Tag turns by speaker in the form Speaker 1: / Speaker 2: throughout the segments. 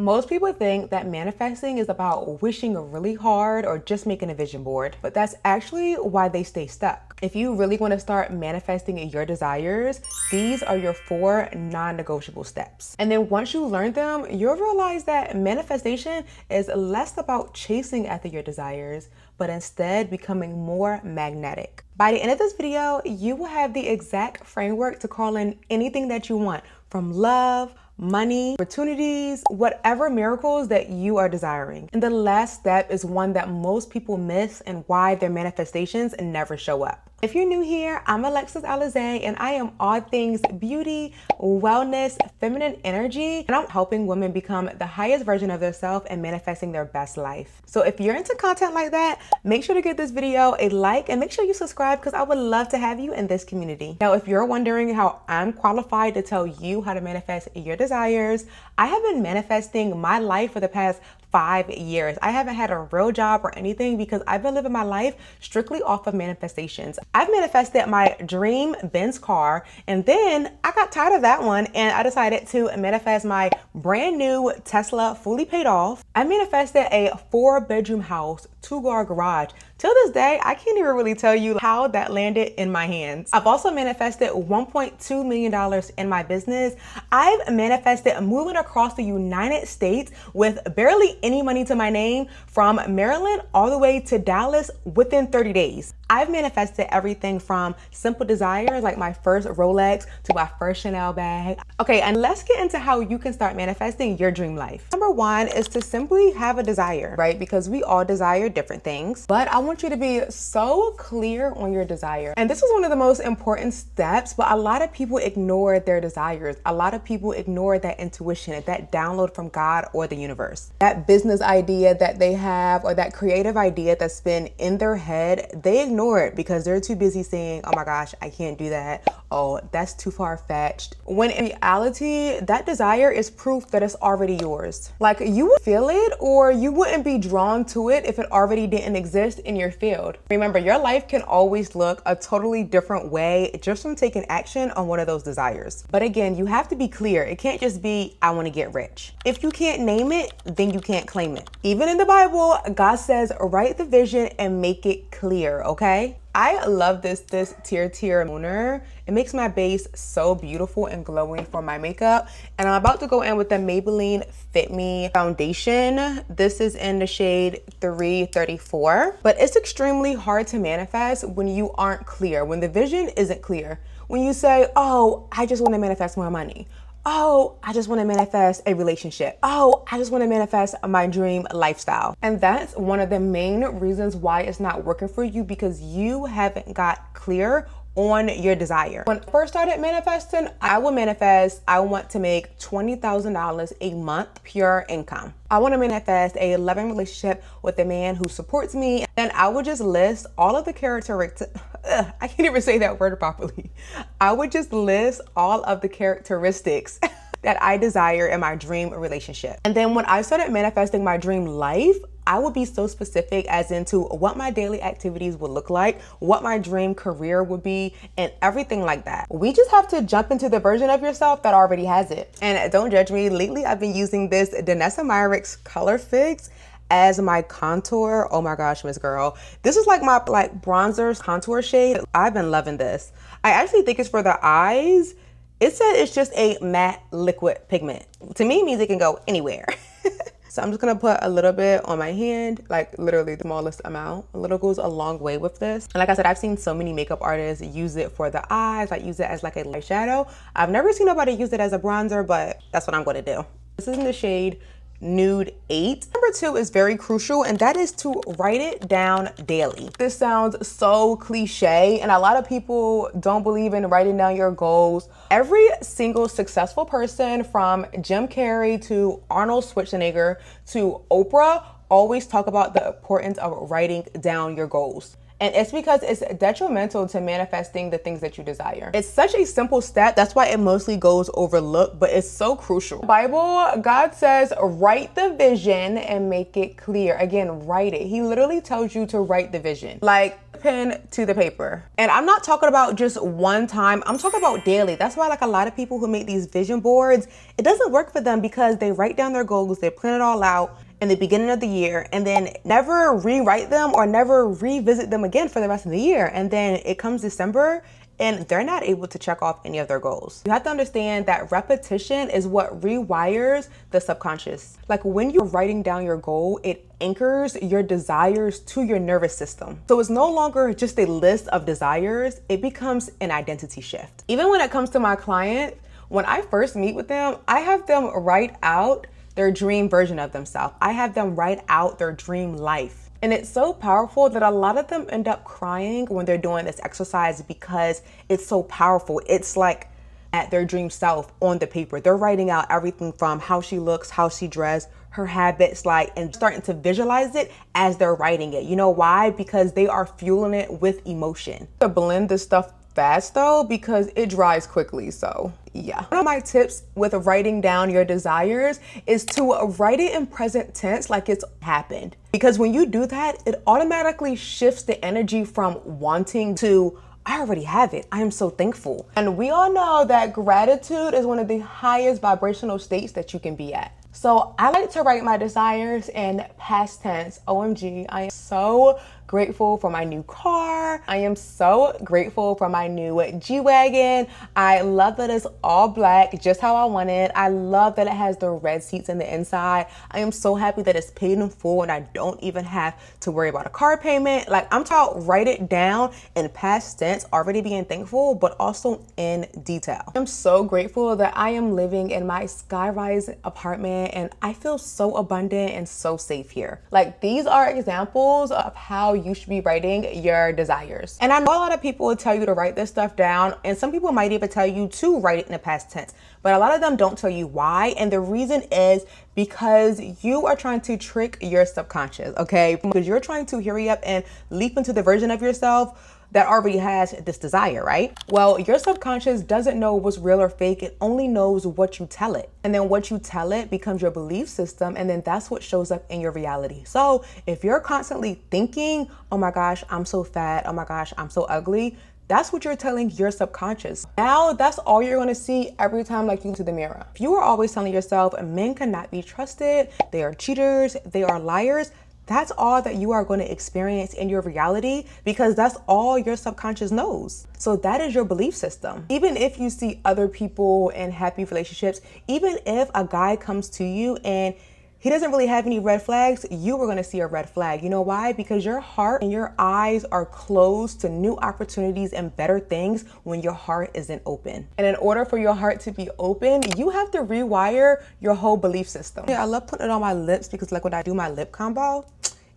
Speaker 1: Most people think that manifesting is about wishing really hard or just making a vision board, but that's actually why they stay stuck. If you really want to start manifesting your desires, these are your 4 non-negotiable steps. And then once you learn them, you'll realize that manifestation is less about chasing after your desires, but instead becoming more magnetic. By the end of this video, you will have the exact framework to call in anything that you want, from love, money, opportunities, whatever miracles that you are desiring. And the last step is one that most people miss and why their manifestations never show up. If you're new here, I'm Alexis Alizé, and I am all things beauty, wellness, feminine energy, and I'm helping women become the highest version of themselves and manifesting their best life. So if you're into content like that, make sure to give this video a like and make sure you subscribe because I would love to have you in this community. Now, if you're wondering how I'm qualified to tell you how to manifest your desires, I have been manifesting my life for the past 5 years. I haven't had a real job or anything because I've been living my life strictly off of manifestations. I've manifested my dream Benz car, and then I got tired of that one and I decided to manifest my brand new Tesla fully paid off. I manifested a 4-bedroom house, 2-car garage. Till this day, I can't even really tell you how that landed in my hands. I've also manifested $1.2 million in my business. I've manifested moving across the United States with barely any money to my name, from Maryland all the way to Dallas within 30 days. I've manifested everything from simple desires like my first Rolex to my first Chanel bag. Okay, and let's get into how you can start manifesting your dream life. Number 1 is to simply have a desire, right? Because we all desire different things, but I want you to be so clear on your desire. And this is one of the most important steps, but a lot of people ignore their desires. A lot of people ignore that intuition, that download from God or the universe. That business idea that they have or that creative idea that's been in their head, they ignore it because they're too busy saying, oh my gosh, I can't do that. Oh, that's too far-fetched. When in reality, that desire is proof that it's already yours. Like, you would feel it or you wouldn't be drawn to it if it already didn't exist in your field. Remember, your life can always look a totally different way just from taking action on one of those desires. But again, you have to be clear. It can't just be, I want to get rich. If you can't name it, then you can't claim it. Even in the Bible, God says, write the vision and make it clear, okay? I love this Tear toner. It makes my base so beautiful and glowing for my makeup. And I'm about to go in with the Maybelline Fit Me foundation. This is in the shade 334. But it's extremely hard to manifest when you aren't clear, when the vision isn't clear. When you say, oh, I just want to manifest more money. Oh, I just want to manifest a relationship. Oh, I just want to manifest my dream lifestyle. And that's one of the main reasons why it's not working for you, because you haven't got clear on your desire. When I first started manifesting, I would manifest, I want to make $20,000 a month pure income. I want to manifest a loving relationship with a man who supports me. And I would just list all of the characteristics. I can't even say that word properly. I would just list all of the characteristics that I desire in my dream relationship. And then when I started manifesting my dream life, I would be so specific as into what my daily activities would look like, what my dream career would be, and everything like that. We just have to jump into the version of yourself that already has it. And don't judge me, lately I've been using this Danessa Myricks Color Fix as my contour. Oh my gosh, Miss Girl. This is like my bronzer contour shade. I've been loving this. I actually think it's for the eyes. It said it's just a matte liquid pigment. To me, it means it can go anywhere. So I'm just gonna put a little bit on my hand, like literally the smallest amount. A little goes a long way with this. And like I said, I've seen so many makeup artists use it for the eyes. I use it as like a light shadow. I've never seen nobody use it as a bronzer, but that's what I'm gonna do. This is in the shade Nude 8. Number 2 is very crucial, and that is to write it down daily. This sounds so cliche, and a lot of people don't believe in writing down your goals. Every single successful person, from Jim Carrey to Arnold Schwarzenegger to Oprah, always talk about the importance of writing down your goals. And it's because it's detrimental to manifesting the things that you desire. It's such a simple step. That's why it mostly goes overlooked, but it's so crucial. Bible, God says, write the vision and make it clear. Again, write it. He literally tells you to write the vision. Like, pen to the paper. And I'm not talking about just one time, I'm talking about daily. That's why like a lot of people who make these vision boards, it doesn't work for them because they write down their goals, they plan it all out in the beginning of the year and then never rewrite them or never revisit them again for the rest of the year. And then it comes December and they're not able to check off any of their goals. You have to understand that repetition is what rewires the subconscious. Like when you're writing down your goal, it anchors your desires to your nervous system. So it's no longer just a list of desires, it becomes an identity shift. Even when it comes to my client, when I first meet with them, I have them write out their dream version of themselves. I have them write out their dream life. And it's so powerful that a lot of them end up crying when they're doing this exercise because it's so powerful. It's like at their dream self on the paper. They're writing out everything from how she looks, how she dressed, her habits, like, and starting to visualize it as they're writing it. You know why? Because they are fueling it with emotion. To blend this stuff fast though, because it dries quickly, so yeah. One of my tips with writing down your desires is to write it in present tense like it's happened. Because when you do that, it automatically shifts the energy from wanting to, I already have it, I am so thankful. And we all know that gratitude is one of the highest vibrational states that you can be at. So I like to write my desires in past tense. OMG, I am so grateful for my new car. I am so grateful for my new G-Wagon. I love that it's all black, just how I want it. I love that it has the red seats in the inside. I am so happy that it's paid in full and I don't even have to worry about a car payment. Like I'm talking, write it down in past tense, already being thankful, but also in detail. I'm so grateful that I am living in my sky-rise apartment and I feel so abundant and so safe here. Like these are examples of how you should be writing your desires. And I know a lot of people will tell you to write this stuff down, and some people might even tell you to write it in the past tense, but a lot of them don't tell you why. And the reason is because you are trying to trick your subconscious, okay? Because you're trying to hurry up and leap into the version of yourself that already has this desire, right? Well, your subconscious doesn't know what's real or fake. It only knows what you tell it. And then what you tell it becomes your belief system. And then that's what shows up in your reality. So if you're constantly thinking, oh my gosh, I'm so fat. Oh my gosh, I'm so ugly. That's what you're telling your subconscious. Now that's all you're gonna see every time like you look to the mirror. If you are always telling yourself men cannot be trusted, they are cheaters, they are liars, that's all that you are going to experience in your reality because that's all your subconscious knows. So that is your belief system. Even if you see other people in happy relationships, even if a guy comes to you and he doesn't really have any red flags, you are going to see a red flag. You know why? Because your heart and your eyes are closed to new opportunities and better things when your heart isn't open. And in order for your heart to be open, you have to rewire your whole belief system. Yeah, I love putting it on my lips because like when I do my lip combo,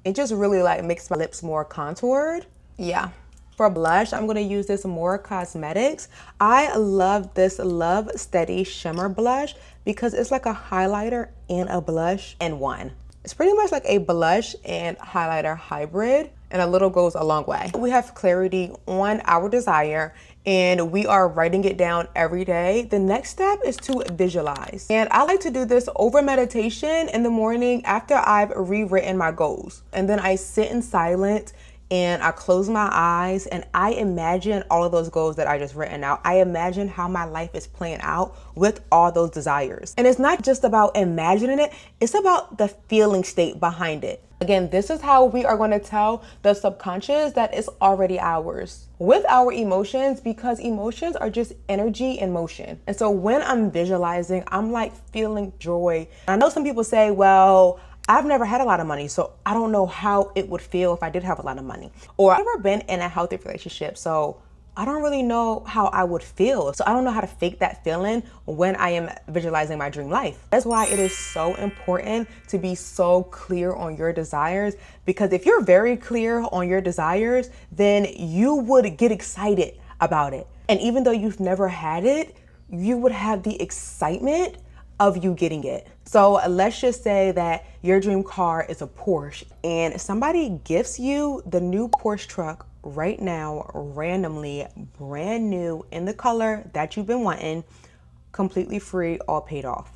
Speaker 1: it just really like makes my lips more contoured. Yeah. For blush, I'm gonna use this More Cosmetics. I love this Love Steady Shimmer Blush because it's like a highlighter and a blush in one. It's pretty much like a blush and highlighter hybrid, and a little goes a long way. We have clarity on our desire and we are writing it down every day. The next step is to visualize. And I like to do this over meditation in the morning after I've rewritten my goals. And then I sit in silence and I close my eyes and I imagine all of those goals that I just written out. I imagine how my life is playing out with all those desires. And it's not just about imagining it, it's about the feeling state behind it. Again, this is how we are going to tell the subconscious that it's already ours with our emotions, because emotions are just energy in motion. And so when I'm visualizing, I'm like feeling joy. And I know some people say, well, I've never had a lot of money, so I don't know how it would feel if I did have a lot of money. Or I've never been in a healthy relationship, so I don't really know how I would feel. So I don't know how to fake that feeling when I am visualizing my dream life. That's why it is so important to be so clear on your desires, because if you're very clear on your desires, then you would get excited about it. And even though you've never had it, you would have the excitement of you getting it. So let's just say that your dream car is a Porsche and somebody gifts you the new Porsche truck right now, randomly, brand new in the color that you've been wanting, completely free, all paid off.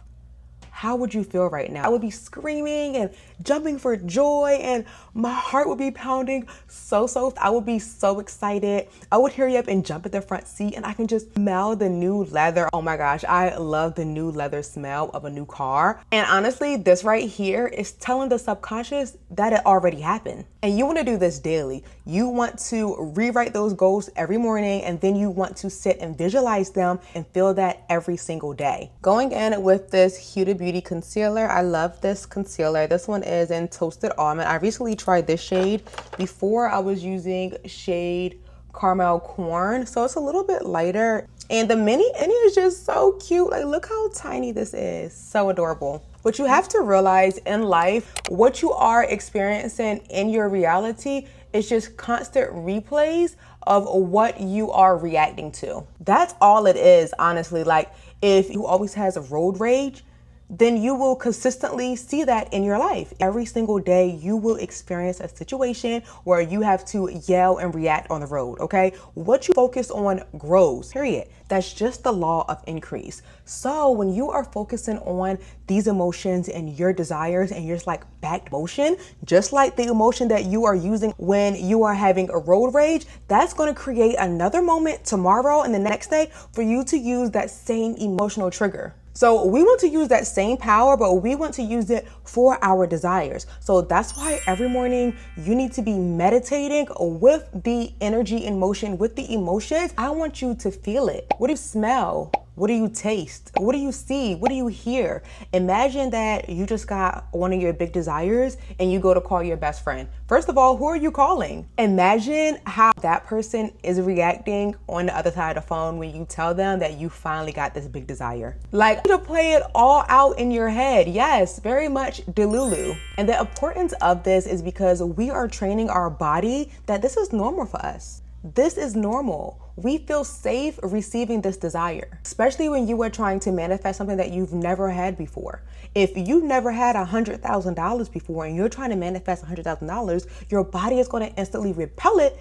Speaker 1: how would you feel right now? I would be screaming and jumping for joy, and my heart would be pounding so. I would be so excited. I would hurry up and jump at the front seat, and I can just smell the new leather. Oh my gosh, I love the new leather smell of a new car. And honestly, this right here is telling the subconscious that it already happened. And you want to do this daily. You want to rewrite those goals every morning, and then you want to sit and visualize them and feel that every single day. Going in with this Huda Beauty concealer. I love this concealer. This one is in Toasted Almond. I recently tried this shade. Before I was using shade Caramel Corn, so it's a little bit lighter. And the mini is just so cute. Like, look how tiny this is. So adorable. But you have to realize in life, what you are experiencing in your reality is just constant replays of what you are reacting to. That's all it is, honestly. Like, if you always has road rage, then you will consistently see that in your life. Every single day, you will experience a situation where you have to yell and react on the road, okay? What you focus on grows, period. That's just the law of increase. So when you are focusing on these emotions and your desires and you're just like back motion, just like the emotion that you are using when you are having a road rage, that's gonna create another moment tomorrow and the next day for you to use that same emotional trigger. So we want to use that same power, but we want to use it for our desires. So that's why every morning you need to be meditating with the energy in motion, with the emotions. I want you to feel it. What do you smell? What do you taste? What do you see? What do you hear? Imagine that you just got one of your big desires and you go to call your best friend. First of all, who are you calling? Imagine how that person is reacting on the other side of the phone when you tell them that you finally got this big desire. Like, to play it all out in your head. Yes, very much Delulu. And the importance of this is because we are training our body that this is normal for us. This is normal. We feel safe receiving this desire, especially when you are trying to manifest something that you've never had before. If you've never had $100,000 before and you're trying to manifest $100,000, your body is going to instantly repel it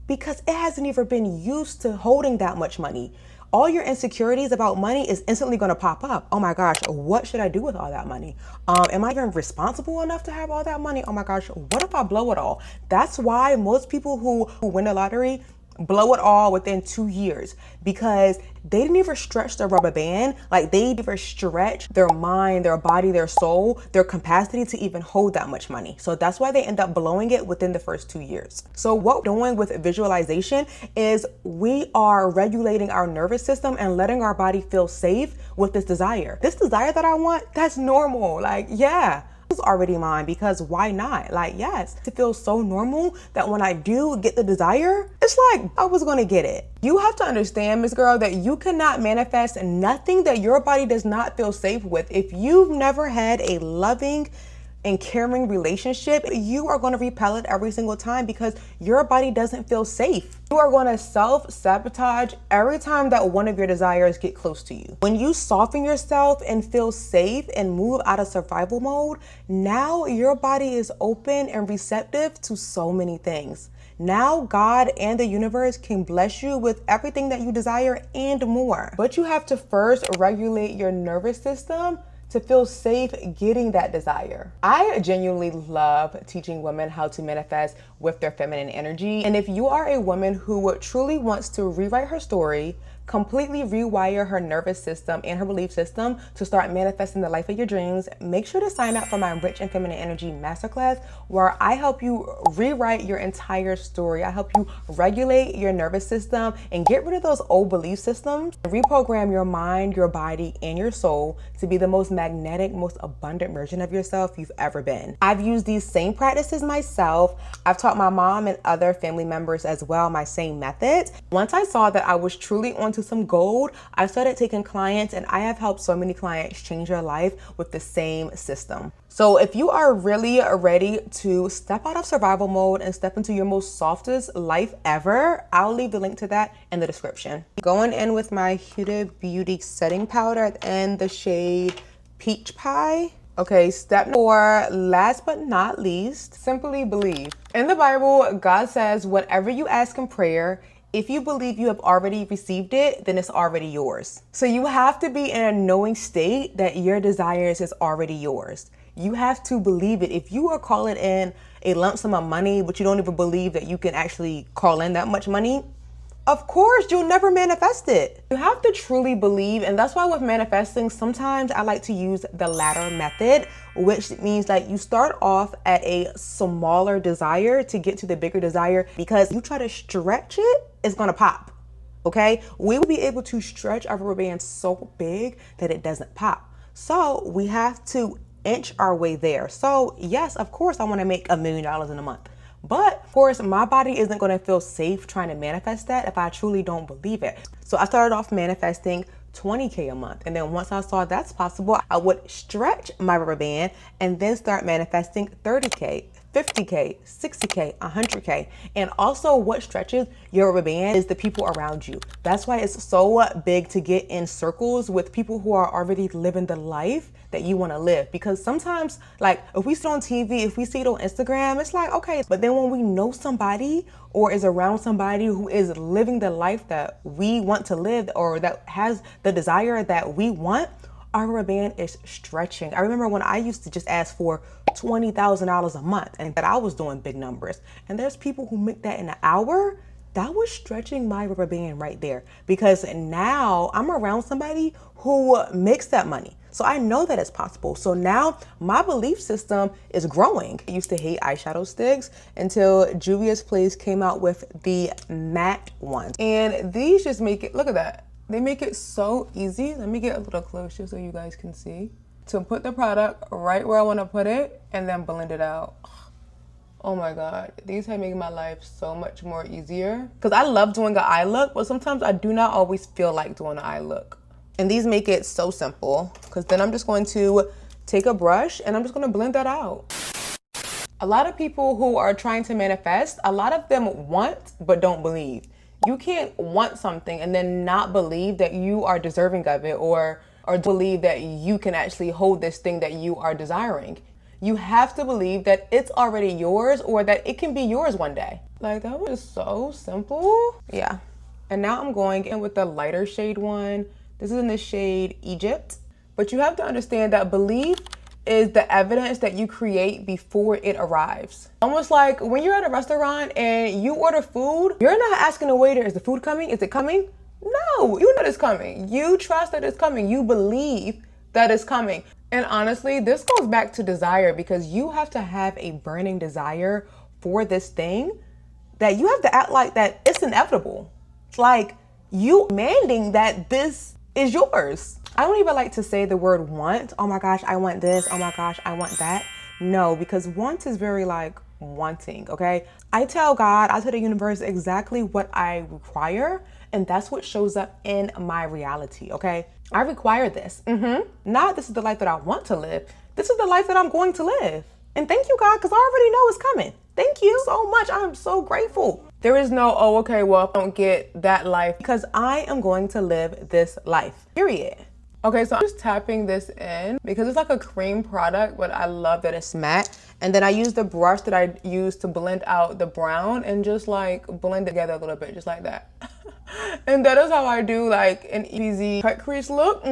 Speaker 1: because it hasn't even been used to holding that much money. All your insecurities about money is instantly going to pop up. Oh my gosh, what should I do with all that money? Am I even responsible enough to have all that money? Oh my gosh, what if I blow it all? That's why most people who win the lottery blow it all within 2 years, because they didn't even stretch their rubber band. Like, they didn't even stretch their mind, their body, their soul, their capacity to even hold that much money. So that's why they end up blowing it within the first 2 years. So what we're doing with visualization is we are regulating our nervous system and letting our body feel safe with this desire. This desire that I want, that's normal. Like, yeah. It's already mine, because why not? Like, yes, it feels so normal that when I do get the desire, it's like I was gonna get it. You have to understand, Miss Girl, that you cannot manifest nothing that your body does not feel safe with. If you've never had a loving and caring relationship, you are going to repel it every single time because your body doesn't feel safe. You are going to self-sabotage every time that one of your desires get close to you. When you soften yourself and feel safe and move out of survival mode, now your body is open and receptive to so many things. Now God and the universe can bless you with everything that you desire and more. But you have to first regulate your nervous system to feel safe getting that desire. I genuinely love teaching women how to manifest with their feminine energy. And if you are a woman who truly wants to rewrite her story, completely rewire her nervous system and her belief system to start manifesting the life of your dreams, make sure to sign up for my Rich and Feminine Energy Masterclass, where I help you rewrite your entire story. I help you regulate your nervous system and get rid of those old belief systems, and reprogram your mind, your body, and your soul to be the most magnetic, most abundant version of yourself you've ever been. I've used these same practices myself. I've taught my mom and other family members as well my same methods. Once I saw that I was truly onto some gold, I started taking clients, and I have helped so many clients change their life with the same system. So if you are really ready to step out of survival mode and step into your most softest life ever, I'll leave the link to that in the description. Going in with my Huda Beauty setting powder in the shade Peach Pie. Okay, step 4, last but not least, simply believe. In the Bible, God says, whatever you ask in prayer, If you believe you have already received it, then it's already yours. So you have to be in a knowing state that your desires is already yours. You have to believe it. If you are calling in a lump sum of money, but you don't even believe that you can actually call in that much money, of course, you'll never manifest it. You have to truly believe, and that's why with manifesting, sometimes I like to use the ladder method, which means like you start off at a smaller desire to get to the bigger desire, because you try to stretch it, it's gonna pop, okay? We will be able to stretch our rubber band so big that it doesn't pop. So we have to inch our way there. So yes, of course, I wanna make $1 million in a month. But of course, my body isn't going to feel safe trying to manifest that if I truly don't believe it. So I started off manifesting 20K a month. And then once I saw that's possible, I would stretch my rubber band and then start manifesting 30K, 50K, 60K, 100K. And also what stretches your rubber band is the people around you. That's why it's so big to get in circles with people who are already living the life that you want to live. Because sometimes, like, if we see it on TV, if we see it on Instagram, it's like, okay, but then when we know somebody or is around somebody who is living the life that we want to live or that has the desire that we want, our rubber band is stretching. I remember when I used to just ask for $20,000 a month and that I was doing big numbers. And there's people who make that in an hour. That was stretching my rubber band right there, because now I'm around somebody who makes that money. So I know that it's possible. So now my belief system is growing. I used to hate eyeshadow sticks until Juvia's Place came out with the matte ones. And these just make it, look at that. They make it so easy. Let me get a little closer so you guys can see. To put the product right where I want to put it and then blend it out. Oh my God, these have made my life so much more easier. Because I love doing an eye look, but sometimes I do not always feel like doing an eye look. And these make it so simple, because then I'm just going to take a brush and I'm just going to blend that out. A lot of people who are trying to manifest, a lot of them want but don't believe. You can't want something and then not believe that you are deserving of it, or believe that you can actually hold this thing that you are desiring. You have to believe that it's already yours, or that it can be yours one day. Like, that was so simple. Yeah. And now I'm going in with the lighter shade one. This is in the shade Egypt. But you have to understand that belief is the evidence that you create before it arrives. Almost like when you're at a restaurant and you order food, you're not asking the waiter, is the food coming? Is it coming? No, you know it's coming. You trust that it's coming. You believe that it's coming. And honestly, this goes back to desire, because you have to have a burning desire for this thing that you have to act like that it's inevitable. It's like you demanding that this is yours. I don't even like to say the word want. Oh my gosh, I want this. Oh my gosh, I want that. No, because want is very like wanting, okay? I tell God, I tell the universe exactly what I require, and that's what shows up in my reality, okay? I require this. Not this is the life that I want to live. This is the life that I'm going to live. And thank you, God, because I already know it's coming. Thank you so much. I'm so grateful. There is no, oh, okay, well, I don't get that life, because I am going to live this life, period. Okay, so I'm just tapping this in because it's like a cream product, but I love that it's matte. And then I use the brush that I use to blend out the brown and just like blend it together a little bit, just like that. And that is how I do like an easy cut crease look.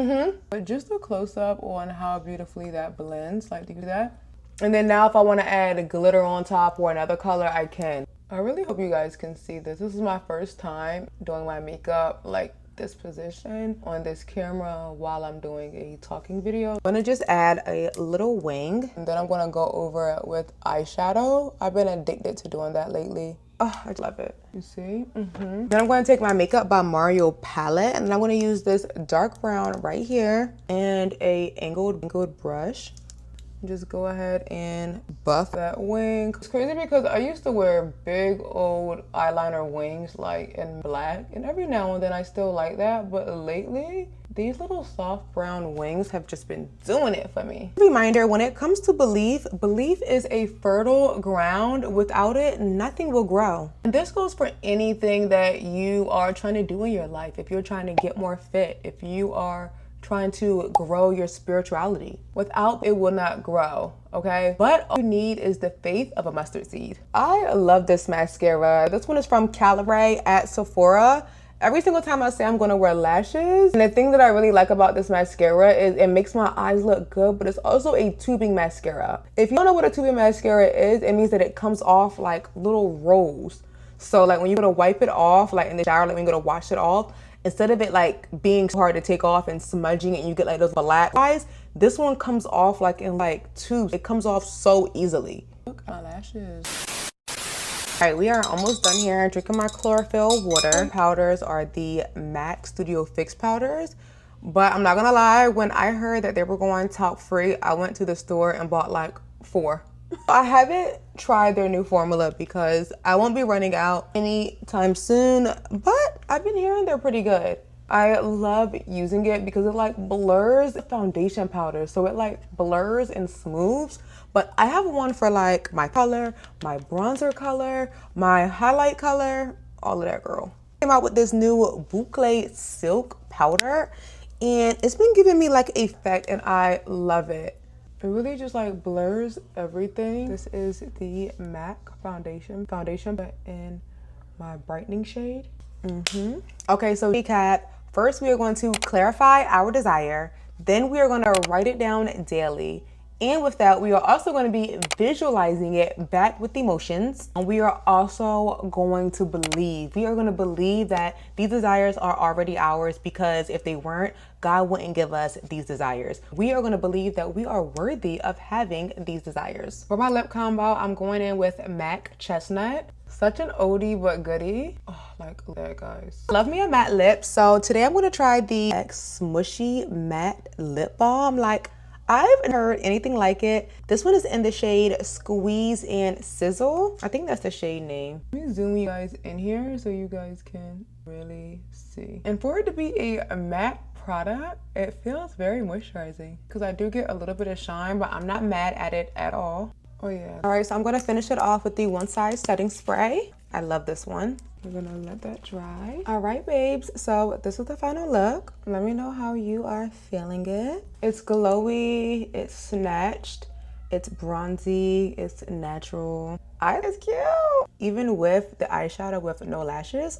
Speaker 1: But just a close up on how beautifully that blends, like do that. And then now if I want to add a glitter on top or another color, I can. I really hope you guys can see this. This is my first time doing my makeup like this position on this camera while I'm doing a talking video. I'm gonna just add a little wing, and then I'm gonna go over it with eyeshadow. I've been addicted to doing that lately. Oh, I love it. You see? Then I'm going to take my Makeup by Mario palette, and I'm going to use this dark brown right here and a angled brush. Just go ahead and buff that wing. It's crazy because I used to wear big old eyeliner wings like in black, and every now and then I still like that, but lately these little soft brown wings have just been doing it for me. Reminder, when it comes to belief is a fertile ground. Without it, nothing will grow. And this goes for anything that you are trying to do in your life. If you're trying to get more fit, if you are trying to grow your spirituality. Without it will not grow, okay? But all you need is the faith of a mustard seed. I love this mascara. This one is from Calibre at Sephora. Every single time I say I'm gonna wear lashes, and the thing that I really like about this mascara is it makes my eyes look good, but it's also a tubing mascara. If you don't know what a tubing mascara is, it means that it comes off like little rolls. So like when you go to wipe it off, like in the shower, like when you go to wash it off, instead of it like being hard to take off and smudging it and you get like those black eyes, this one comes off like in like tubes. It comes off so easily. Look at my lashes. All right, we are almost done here. Drinking my chlorophyll water. Powders are the MAC Studio Fix powders. But I'm not gonna lie, when I heard that they were going talc free, I went to the store and bought like 4. I haven't tried their new formula because I won't be running out anytime soon, but I've been hearing they're pretty good. I love using it because it like blurs the foundation powder. So it like blurs and smooths. But I have one for like my color, my bronzer color, my highlight color, all of that, girl. Came out with this new Boucle Silk powder and it's been giving me like a effect and I love it. It really just like blurs everything. This is the MAC foundation but in my brightening shade. Okay, so recap. First, we are going to clarify our desire. Then we are going to write it down daily. And with that, we are also going to be visualizing it back with emotions. And we are also going to believe. We are going to believe that these desires are already ours because if they weren't, God wouldn't give us these desires. We are going to believe that we are worthy of having these desires. For my lip combo, I'm going in with MAC Chestnut. Such an oldie but goodie. Oh, like that, guys. Love me a matte lip. So today I'm going to try the Smushy Matte Lip Balm. Like, I haven't heard anything like it. This one is in the shade Squeeze and Sizzle. I think that's the shade name. Let me zoom you guys in here so you guys can really see. And for it to be a matte product, it feels very moisturizing because I do get a little bit of shine, but I'm not mad at it at all. Oh yeah. All right, so I'm gonna finish it off with the One Size Setting Spray. I love this one. We're gonna let that dry. All right, babes, so this is the final look. Let me know how you are feeling it. It's glowy, it's snatched, it's bronzy, it's natural. It's cute. Even with the eyeshadow with no lashes.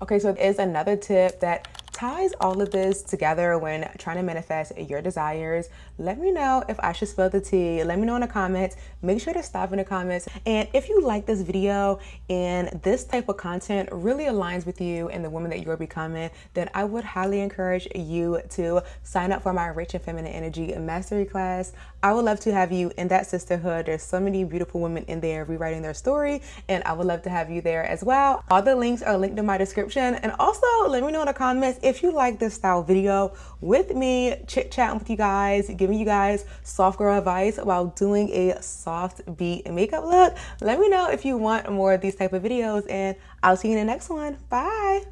Speaker 1: Okay, so there's another tip that ties all of this together when trying to manifest your desires. Let me know if I should spill the tea. Let me know in the comments. Make sure to stop in the comments. And if you like this video and this type of content really aligns with you and the woman that you're becoming, then I would highly encourage you to sign up for my Rich and Feminine Energy Mastery class. I would love to have you in that sisterhood. There's so many beautiful women in there rewriting their story, and I would love to have you there as well. All the links are linked in my description. And also let me know in the comments if you like this style video with me chit-chatting with you guys, giving you guys soft girl advice while doing a soft beat makeup look. Let me know if you want more of these type of videos, and I'll see you in the next one. Bye.